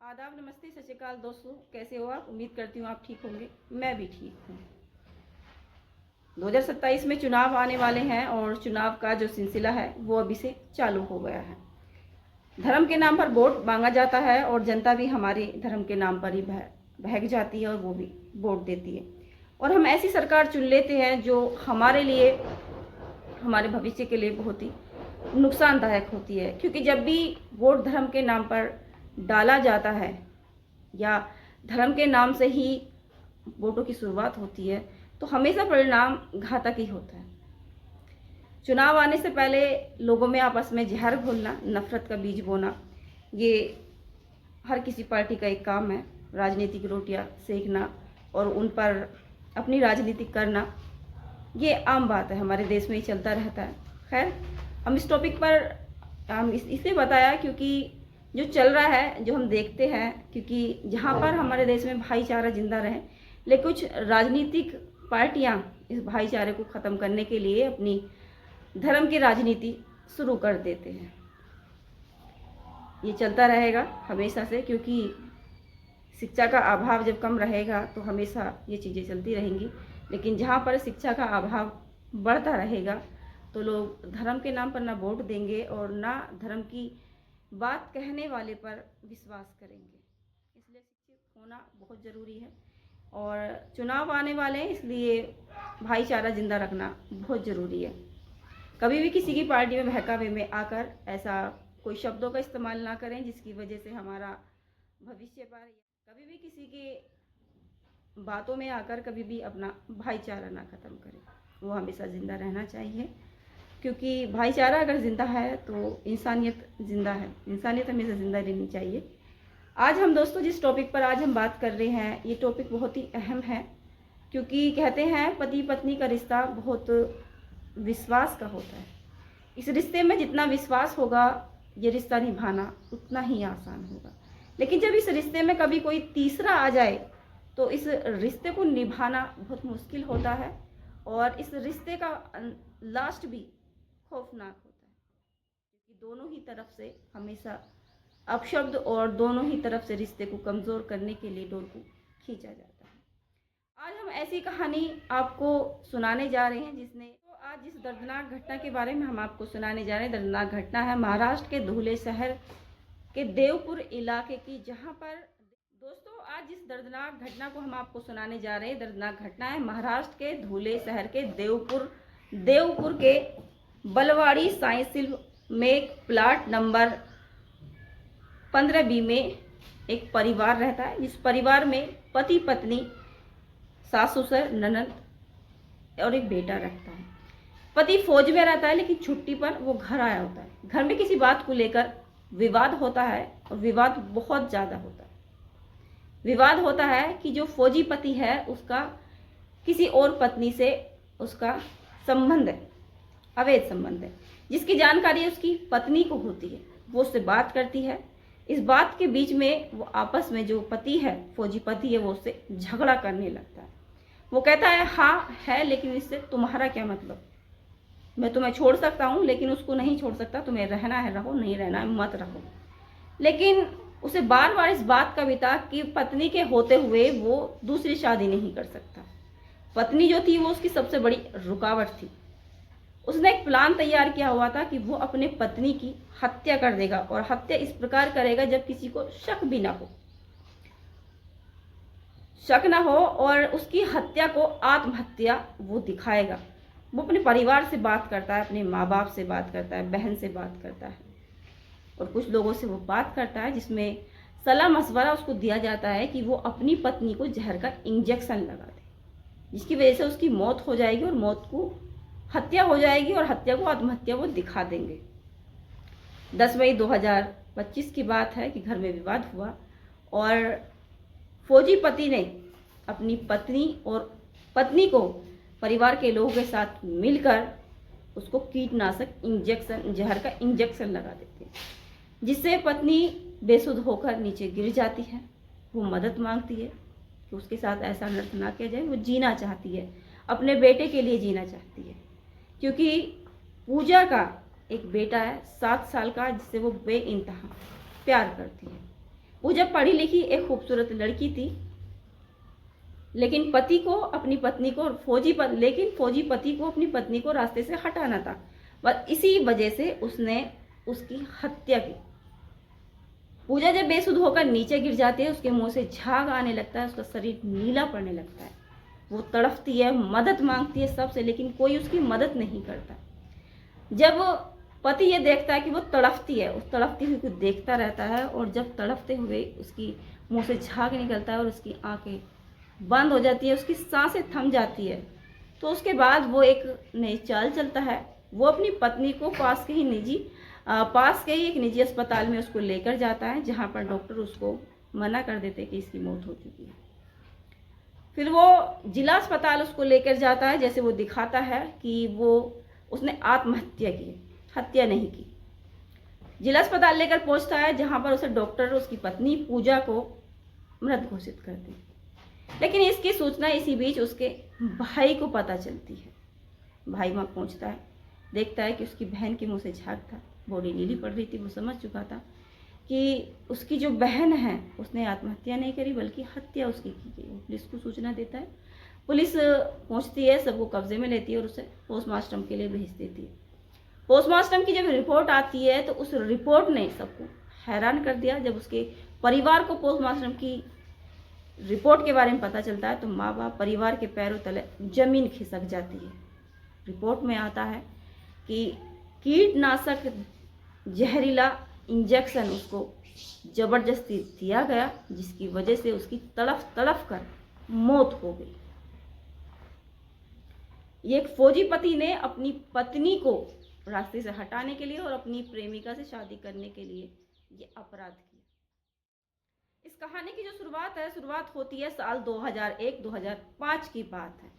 आदाब, नमस्ते, सत श्री अकाल दोस्तों। कैसे हो आप? उम्मीद करती हूँ आप ठीक होंगे। मैं भी ठीक हूँ। 2027 में चुनाव आने वाले हैं और चुनाव का जो सिलसिला है वो अभी से चालू हो गया है। धर्म के नाम पर वोट मांगा जाता है और जनता भी हमारे धर्म के नाम पर ही बहक जाती है और वो भी वोट देती है। और हम ऐसी सरकार चुन लेते हैं जो हमारे लिए, हमारे भविष्य के लिए बहुत ही नुकसानदायक होती है। क्योंकि जब भी वोट धर्म के नाम पर डाला जाता है या धर्म के नाम से ही वोटों की शुरुआत होती है तो हमेशा परिणाम घातक ही होता है। चुनाव आने से पहले लोगों में आपस में जहर घोलना, नफरत का बीज बोना, ये हर किसी पार्टी का एक काम है। राजनीतिक रोटियां सेकना और उन पर अपनी राजनीति करना, ये आम बात है, हमारे देश में ही चलता रहता है। खैर, हम इस टॉपिक पर हम इसलिए बताया क्योंकि जो चल रहा है, जो हम देखते हैं, क्योंकि जहाँ पर हमारे देश में भाईचारा जिंदा रहे, लेकिन कुछ राजनीतिक पार्टियाँ इस भाईचारे को ख़त्म करने के लिए अपनी धर्म की राजनीति शुरू कर देते हैं। ये चलता रहेगा हमेशा से, क्योंकि शिक्षा का अभाव जब कम रहेगा तो हमेशा ये चीज़ें चलती रहेंगी। लेकिन जहाँ पर शिक्षा का अभाव बढ़ता रहेगा तो लोग धर्म के नाम पर ना वोट देंगे और ना धर्म की बात कहने वाले पर विश्वास करेंगे। इसलिए शिक्षित होना बहुत ज़रूरी है और चुनाव आने वाले हैं, इसलिए भाईचारा जिंदा रखना बहुत ज़रूरी है। कभी भी किसी की पार्टी में बहकावे में आकर ऐसा कोई शब्दों का इस्तेमाल ना करें जिसकी वजह से हमारा भविष्य पर, कभी भी किसी के बातों में आकर कभी भी अपना भाईचारा ना ख़त्म करें। वो हमेशा ज़िंदा रहना चाहिए, क्योंकि भाईचारा अगर ज़िंदा है तो इंसानियत ज़िंदा है। इंसानियत हमेशा ज़िंदा रहनी चाहिए। आज हम दोस्तों जिस टॉपिक पर आज हम बात कर रहे हैं, ये टॉपिक बहुत ही अहम है, क्योंकि कहते हैं पति पत्नी का रिश्ता बहुत विश्वास का होता है। इस रिश्ते में जितना विश्वास होगा ये रिश्ता निभाना उतना ही आसान होगा। लेकिन जब इस रिश्ते में कभी कोई तीसरा आ जाए तो इस रिश्ते को निभाना बहुत मुश्किल होता है और इस रिश्ते का लास्ट भी खौफनाक होता है, क्योंकि दोनों ही तरफ से हमेशा अपशब्द और दोनों ही तरफ से रिश्ते को कमज़ोर करने के लिए डोर को खींचा जाता है। आज हम ऐसी कहानी आपको सुनाने जा रहे हैं आज जिस दर्दनाक घटना के बारे में हम आपको सुनाने जा रहे हैं, दर्दनाक घटना है महाराष्ट्र के धुले शहर के देवपुर इलाके की, जहां पर दोस्तों आज जिस दर्दनाक घटना को हम आपको सुनाने जा रहे हैं, दर्दनाक घटना है महाराष्ट्र के धुले शहर के देवपुर के बलवाड़ी साइंस सिल्व में प्लाट नंबर 15B में एक परिवार रहता है। जिस परिवार में पति पत्नी, सास ससुर, ननद और एक बेटा रहता है। पति फौज में रहता है लेकिन छुट्टी पर वो घर आया होता है। घर में किसी बात को लेकर विवाद होता है और विवाद बहुत ज़्यादा होता है। विवाद होता है कि जो फौजी पति है उसका किसी और पत्नी से उसका संबंध है, अवैध संबंध है, जिसकी जानकारी उसकी पत्नी को होती है। वो उससे बात करती है। इस बात के बीच में वो आपस में जो पति है, फौजी पति है, वो उससे झगड़ा करने लगता है। वो कहता है हाँ है, लेकिन इससे तुम्हारा क्या मतलब, मैं तुम्हें छोड़ सकता हूँ लेकिन उसको नहीं छोड़ सकता, तुम्हें रहना है रहो, नहीं रहना है मत रहो। लेकिन उसे बार बार इस बात का भी था कि पत्नी के होते हुए वो दूसरी शादी नहीं कर सकता। पत्नी जो थी वो उसकी सबसे बड़ी रुकावट थी। उसने एक प्लान तैयार किया हुआ था कि वो अपने पत्नी की हत्या कर देगा और हत्या इस प्रकार करेगा जब किसी को शक भी ना हो, शक ना हो, और उसकी हत्या को आत्महत्या वो दिखाएगा। वो अपने परिवार से बात करता है, अपने माँ बाप से बात करता है, बहन से बात करता है और कुछ लोगों से वो बात करता है, जिसमें सलाह मशवरा उसको दिया जाता है कि वो अपनी पत्नी को जहर का इंजेक्शन लगा दे, जिसकी वजह से उसकी मौत हो जाएगी और मौत को हत्या हो जाएगी और हत्या को आत्महत्या वो दिखा देंगे। 10 मई 2025 की बात है कि घर में विवाद हुआ और फौजी पति ने अपनी पत्नी को परिवार के लोगों के साथ मिलकर उसको कीटनाशक इंजेक्शन, जहर का इंजेक्शन लगा देते हैं, जिससे पत्नी बेसुध होकर नीचे गिर जाती है। वो मदद मांगती है कि उसके साथ ऐसा अनर्थ ना किया जाए। वो जीना चाहती है, अपने बेटे के लिए जीना चाहती है, क्योंकि पूजा का एक बेटा है 7 साल का, जिससे वो बेइंतहा प्यार करती है। पूजा पढ़ी लिखी एक खूबसूरत लड़की थी, लेकिन पति को अपनी पत्नी को लेकिन फौजी पति को अपनी पत्नी को रास्ते से हटाना था। बस इसी वजह से उसने उसकी हत्या की। पूजा जब बेसुध होकर नीचे गिर जाती है, उसके मुंह से झाग आने लगता है, उसका शरीर नीला पड़ने लगता है। वो तड़फती है, मदद मांगती है सबसे, लेकिन कोई उसकी मदद नहीं करता। जब पति ये देखता है कि वो तड़फती है, उस तड़फती हुई को देखता रहता है, और जब तड़फते हुए उसकी मुंह से झाग निकलता है और उसकी आंखें बंद हो जाती है, उसकी सांसें थम जाती है, तो उसके बाद वो एक नई चाल चलता है। वो अपनी पत्नी को पास के ही एक निजी अस्पताल में उसको लेकर जाता है, जहाँ पर डॉक्टर उसको मना कर देते हैं कि इसकी मौत हो चुकी है। फिर वो जिला अस्पताल उसको लेकर जाता है, जैसे वो दिखाता है कि उसने आत्महत्या की, हत्या नहीं की। जिला अस्पताल लेकर पहुंचता है, जहाँ पर उसे डॉक्टर उसकी पत्नी पूजा को मृत घोषित करते हैं। लेकिन इसकी सूचना इसी बीच उसके भाई को पता चलती है। भाई वहाँ पहुँचता है, देखता है कि उसकी बहन के मुंह से झाग था, बॉडी नीली पड़ रही थी। वो समझ चुका था कि उसकी जो बहन है उसने आत्महत्या नहीं करी, बल्कि हत्या उसकी की गई। वो पुलिस को सूचना देता है, पुलिस पहुंचती है, सबको कब्जे में लेती है और उसे पोस्टमार्टम के लिए भेज देती है। पोस्टमार्टम की जब रिपोर्ट आती है तो उस रिपोर्ट ने सबको हैरान कर दिया। जब उसके परिवार को पोस्टमार्टम की रिपोर्ट के बारे में पता चलता है तो माँ बाप परिवार के पैरों तले जमीन खिसक जाती है। रिपोर्ट में आता है कि कीटनाशक जहरीला इंजेक्शन उसको जबरदस्ती दिया गया, जिसकी वजह से उसकी तड़फ तड़फ कर मौत हो गई। ये एक फौजी पति ने अपनी पत्नी को रास्ते से हटाने के लिए और अपनी प्रेमिका से शादी करने के लिए ये अपराध किया। इस कहानी की जो शुरुआत होती है साल 2001-2005 की बात है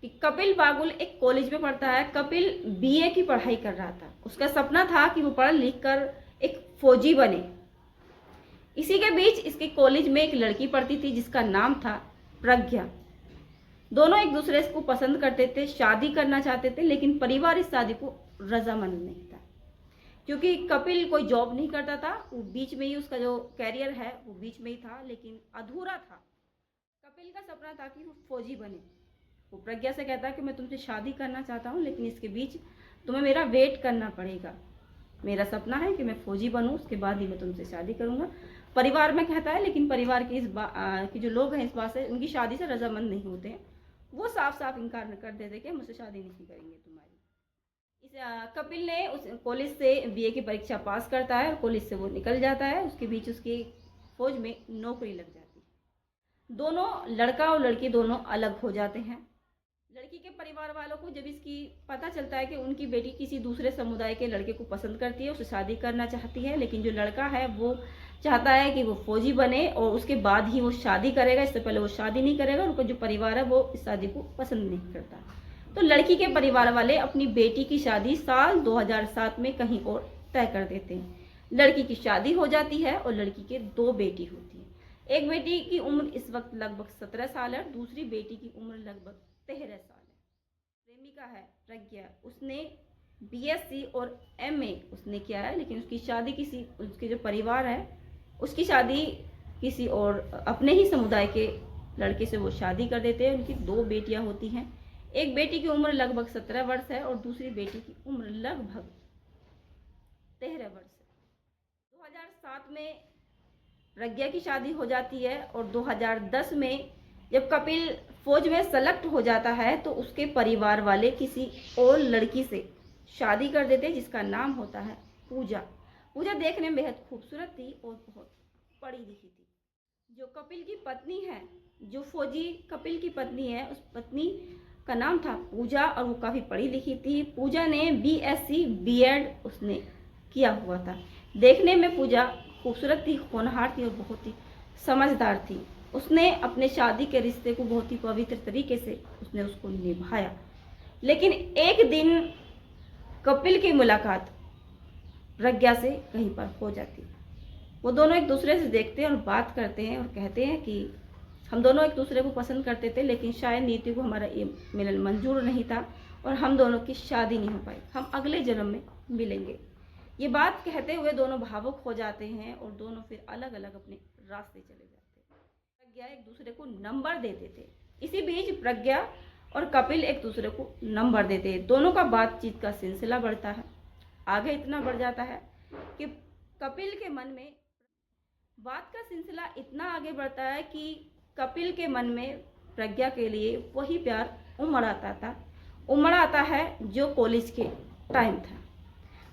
कि कपिल बागुल एक कॉलेज में पढ़ता है। कपिल बीए की पढ़ाई कर रहा था। उसका सपना था कि वो पढ़ लिख कर एक फौजी बने। इसी के बीच इसके कॉलेज में एक लड़की पढ़ती थी जिसका नाम था प्रज्ञा। दोनों एक दूसरे को पसंद करते थे, शादी करना चाहते थे, लेकिन परिवार इस शादी को रजामंद नहीं था, क्योंकि कपिल कोई जॉब नहीं करता था। वो बीच में ही उसका जो कैरियर है वो बीच में ही था, लेकिन अधूरा था। कपिल का सपना था कि वो फौजी बने। वो प्रज्ञा से कहता है कि मैं तुमसे शादी करना चाहता हूँ, लेकिन इसके बीच तुम्हें मेरा वेट करना पड़ेगा। मेरा सपना है कि मैं फौजी बनूँ, उसके बाद ही मैं तुमसे शादी करूँगा। परिवार में कहता है, लेकिन परिवार के कि जो लोग हैं इस बात से, उनकी शादी से रजामंद नहीं होते हैं। वो साफ साफ इनकार कर देते कि मुझसे शादी नहीं करेंगे तुम्हारी। कपिल ने उस कॉलेज से बीए की परीक्षा पास करता है और कॉलेज से वो निकल जाता है। उसके बीच उसकी फौज में नौकरी लग जाती है। दोनों, लड़का और लड़की दोनों अलग हो जाते हैं। लड़की के परिवार वालों को जब इसकी पता चलता है कि उनकी बेटी किसी दूसरे समुदाय के लड़के को पसंद करती है, उसे शादी करना चाहती है, लेकिन जो लड़का है वो चाहता है कि वो फौजी बने और उसके बाद ही वो शादी करेगा, इससे पहले वो शादी नहीं करेगा। उनका जो परिवार है वो इस शादी को पसंद नहीं करता। तो लड़की के परिवार वाले अपनी बेटी की शादी साल 2007 में कहीं और तय कर देते हैं। लड़की की शादी हो जाती है और लड़की के 2 बेटी होती है। एक बेटी की उम्र इस वक्त लगभग 17 साल है, दूसरी बेटी की उम्र लगभग 13 साल है। प्रेमिका है प्रज्ञा, उसने बीएससी और एमए उसने किया है, लेकिन उसकी शादी उसके जो परिवार है उसकी शादी किसी और अपने ही समुदाय के लड़के से वो शादी कर देते हैं। उनकी 2 बेटियां होती हैं। एक बेटी की उम्र लगभग 17 वर्ष है और दूसरी बेटी की उम्र लगभग 13 वर्ष है। 2007 में प्रज्ञा की शादी हो जाती है और 2010 में जब कपिल फौज में सेलेक्ट हो जाता है तो उसके परिवार वाले किसी और लड़की से शादी कर देते हैं जिसका नाम होता है पूजा। पूजा देखने में बेहद खूबसूरत थी और बहुत पढ़ी लिखी थी। जो कपिल की पत्नी है, जो फौजी कपिल की पत्नी है, उस पत्नी का नाम था पूजा और वो काफ़ी पढ़ी लिखी थी। पूजा ने बीएससी बीएड उसने किया हुआ था। देखने में पूजा खूबसूरत थी, होनहार थी और बहुत ही समझदार थी। उसने अपने शादी के रिश्ते को बहुत ही पवित्र तरीके से उसने उसको निभाया। लेकिन एक दिन कपिल की मुलाकात प्रज्ञा से कहीं पर हो जाती है। वो दोनों एक दूसरे से देखते हैं और बात करते हैं और कहते हैं कि हम दोनों एक दूसरे को पसंद करते थे, लेकिन शायद नीति को हमारा ये मिलन मंजूर नहीं था और हम दोनों की शादी नहीं हो पाई। हम अगले जन्म में मिलेंगे। ये बात कहते हुए दोनों भावुक हो जाते हैं और दोनों फिर अलग अलग अपने रास्ते चले जाते हैं। प्रज्ञा एक दूसरे को नंबर देते थे। इसी बीच प्रज्ञा और कपिल एक दूसरे को नंबर देते हैं। दोनों का बातचीत का सिलसिला बढ़ता है, आगे इतना बढ़ जाता है कि कपिल के मन में बात का सिलसिला इतना आगे बढ़ता है कि कपिल के मन में प्रज्ञा के लिए वही प्यार उमड़ आता है जो कॉलेज के टाइम था।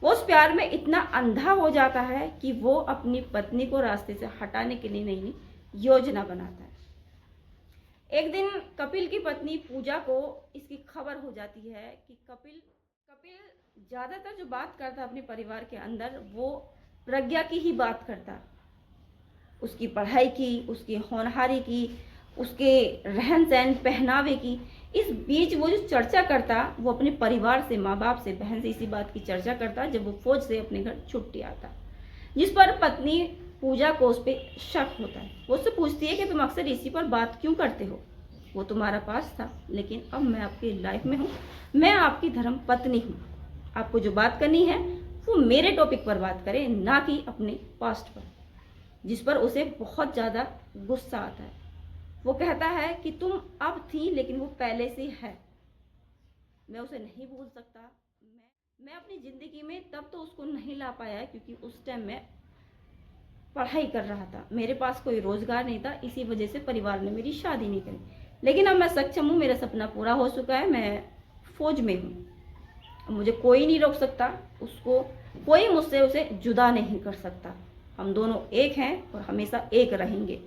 वो उस प्यार में इतना अंधा हो जाता है कि वो अपनी पत्नी को रास्ते से हटाने के लिए नई योजना बनाता है। एक दिन कपिल की पत्नी पूजा को इसकी खबर हो जाती है कि कपिल ज़्यादातर जो बात करता अपने परिवार के अंदर वो प्रज्ञा की ही बात करता, उसकी पढ़ाई की, उसकी होनहारी की, उसके रहन सहन पहनावे की। इस बीच वो जो चर्चा करता वो अपने परिवार से, माँ बाप से, बहन से इसी बात की चर्चा करता जब वो फौज से अपने घर छुट्टी आता, जिस पर पत्नी पूजा को उस पर शक होता है। वो उससे पूछती है कि तुम अक्सर इसी पर बात क्यों करते हो, वो तुम्हारा पास था लेकिन अब मैं आपकी लाइफ में हूँ, मैं आपकी धर्म पत्नी हूँ, आपको जो बात करनी है वो मेरे टॉपिक पर बात करें, ना कि अपने पास्ट पर। जिस पर उसे बहुत ज़्यादा गुस्सा आता है। वो कहता है कि तुम अब थी लेकिन वो पहले से है, मैं उसे नहीं भूल सकता। मैं अपनी ज़िंदगी में तब तो उसको नहीं ला पाया क्योंकि उस टाइम मैं पढ़ाई कर रहा था, मेरे पास कोई रोज़गार नहीं था, इसी वजह से परिवार ने मेरी शादी नहीं करी। लेकिन अब मैं सक्षम हूँ, मेरा सपना पूरा हो चुका है, मैं फौज में हूँ, मुझे कोई नहीं रोक सकता, उसको कोई मुझसे उसे जुदा नहीं कर सकता। हम दोनों एक हैं और हमेशा एक रहेंगे।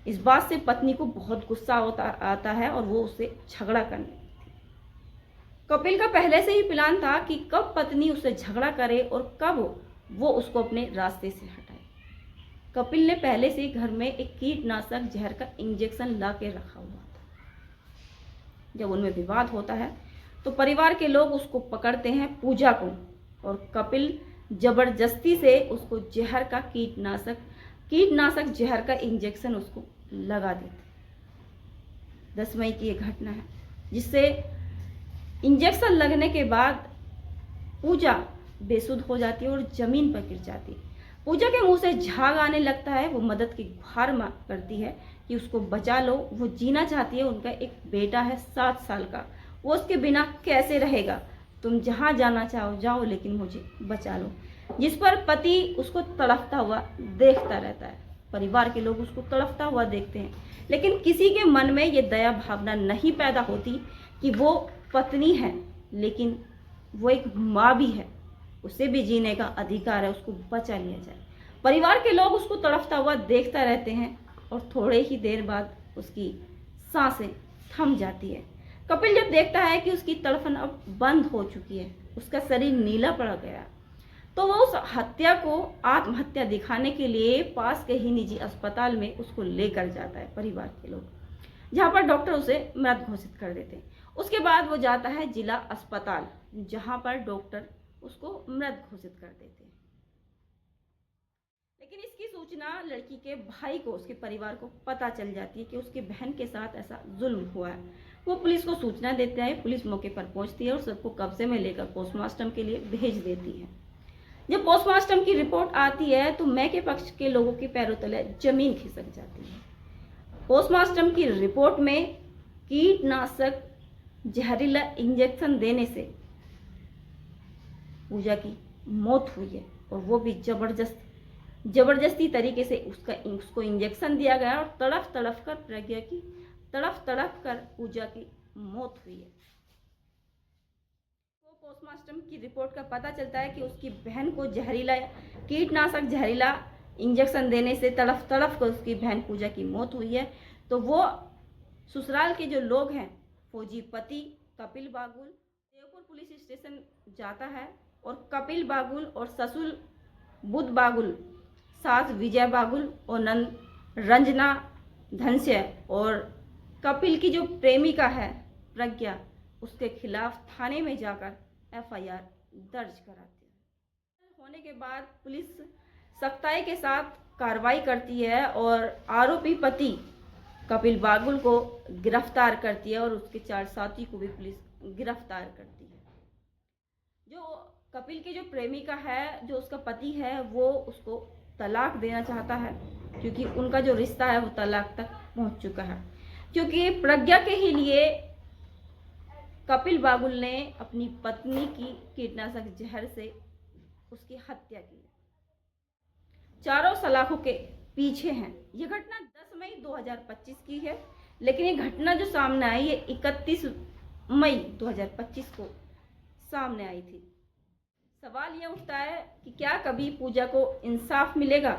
इस बात से पत्नी को बहुत गुस्सा आता है और वो उससे झगड़ा करने लगती है। कपिल का पहले से ही प्लान था कि कब पत्नी उससे झगड़ा करे और कब वो उसको अपने रास्ते से हटाए। कपिल ने पहले से ही घर में एक कीटनाशक जहर का इंजेक्शन ला के रखा हुआ था। जब उनमें विवाद होता है तो परिवार के लोग उसको पकड़ते हैं, पूजा को, और कपिल जबरदस्ती से उसको जहर का कीटनाशक जहर का इंजेक्शन उसको लगा देते। 10 मई की ये घटना है जिससे इंजेक्शन लगने के बाद पूजा बेसुध हो जाती है और जमीन पर गिर जाती है। पूजा के मुंह से झाग आने लगता है, वो मदद की गुहार करती है कि उसको बचा लो, वो जीना चाहती है। उनका एक बेटा है 7 साल का, वो उसके बिना कैसे रहेगा, तुम जहाँ जाना चाहो जाओ लेकिन मुझे बचा लो। जिस पर पति उसको तड़पता हुआ देखता रहता है, परिवार के लोग उसको तड़पता हुआ देखते हैं, लेकिन किसी के मन में ये दया भावना नहीं पैदा होती कि वो पत्नी है लेकिन वो एक माँ भी है, उसे भी जीने का अधिकार है, उसको बचा लिया जाए। परिवार के लोग उसको तड़पता हुआ देखता रहते हैं और थोड़े ही देर बाद उसकी सांसें थम जाती है। कपिल जब देखता है कि उसकी तड़पन अब बंद हो चुकी है, उसका शरीर नीला पड़ गया, तो वो उस हत्या को आत्महत्या दिखाने के लिए पास के ही निजी अस्पताल में उसको लेकर जाता है परिवार के लोग, जहाँ पर डॉक्टर उसे मृत घोषित कर देते हैं। उसके बाद वो जाता है जिला अस्पताल, जहाँ पर डॉक्टर उसको मृत घोषित कर देते हैं। लेकिन इसकी सूचना लड़की के भाई को, उसके परिवार को पता चल जाती है कि उसकी बहन के साथ ऐसा जुल्म हुआ है। वो पुलिस को सूचना देता है, पुलिस मौके पर पहुंचती है और सबको कब्जे में लेकर पोस्टमार्टम के लिए भेज देती है। जब पोस्टमार्टम की रिपोर्ट आती है तो मैं के पक्ष के लोगों के पैरों तले जमीन खिसक जाती है। पोस्टमार्टम की रिपोर्ट में कीटनाशक जहरीला इंजेक्शन देने से पूजा की मौत हुई है और वो भी जबरदस्ती तरीके से उसको इंजेक्शन दिया गया और तड़प तड़प कर पूजा की मौत हुई है। तो पोस्टमार्टम की रिपोर्ट का पता चलता है कि उसकी बहन को कीटनाशक जहरीला इंजेक्शन देने से तड़प कर उसकी बहन पूजा की मौत हुई है। तो वो ससुराल के जो लोग हैं, फौजी पति कपिल बागुल देवपुर पुलिस स्टेशन जाता है और कपिल बागुल और ससुर बुद्ध बागुल, सास विजय बागुल और नंद रंजना धनस्य और कपिल की जो प्रेमिका है प्रज्ञा, उसके खिलाफ थाने में जाकर FIR दर्ज कराती है। होने के बाद पुलिस सख्ताई के साथ कार्रवाई करती है और आरोपी पति कपिल बागुल को गिरफ्तार करती है और उसके 4 साथी को भी पुलिस गिरफ्तार करती है। जो कपिल की जो प्रेमिका है, जो उसका पति है, वो उसको तलाक देना चाहता है क्योंकि उनका जो रिश्ता है वो तलाक तक पहुंच चुका है। क्योंकि प्रज्ञा के ही लिए कपिल बाबुल ने अपनी पत्नी की कीटनाशक जहर से उसकी हत्या की। चारों सलाखों के पीछे हैं। ये घटना 10 मई 2025 की है, लेकिन ये घटना जो सामने आई ये 31 मई 2025 को सामने आई थी। सवाल ये उठता है कि क्या कभी पूजा को इंसाफ मिलेगा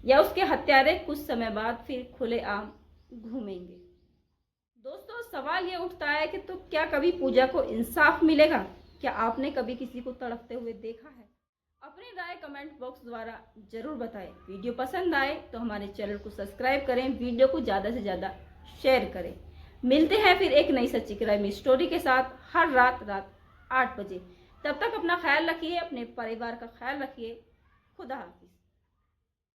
या उसके हत्यारे कुछ समय बाद फिर खुलेआम घूमेंगे। दोस्तों, सवाल ये उठता है कि तो क्या कभी पूजा को इंसाफ मिलेगा? क्या आपने कभी किसी को तड़पते हुए देखा है? अपनी राय कमेंट बॉक्स द्वारा जरूर बताएं। वीडियो पसंद आए तो हमारे चैनल को सब्सक्राइब करें, वीडियो को ज़्यादा से ज़्यादा शेयर करें। मिलते हैं फिर एक नई सच्ची क्राइम स्टोरी के साथ हर रात 8 बजे। तब तक अपना ख्याल रखिए, अपने परिवार का ख्याल रखिए। खुदा हाफिज।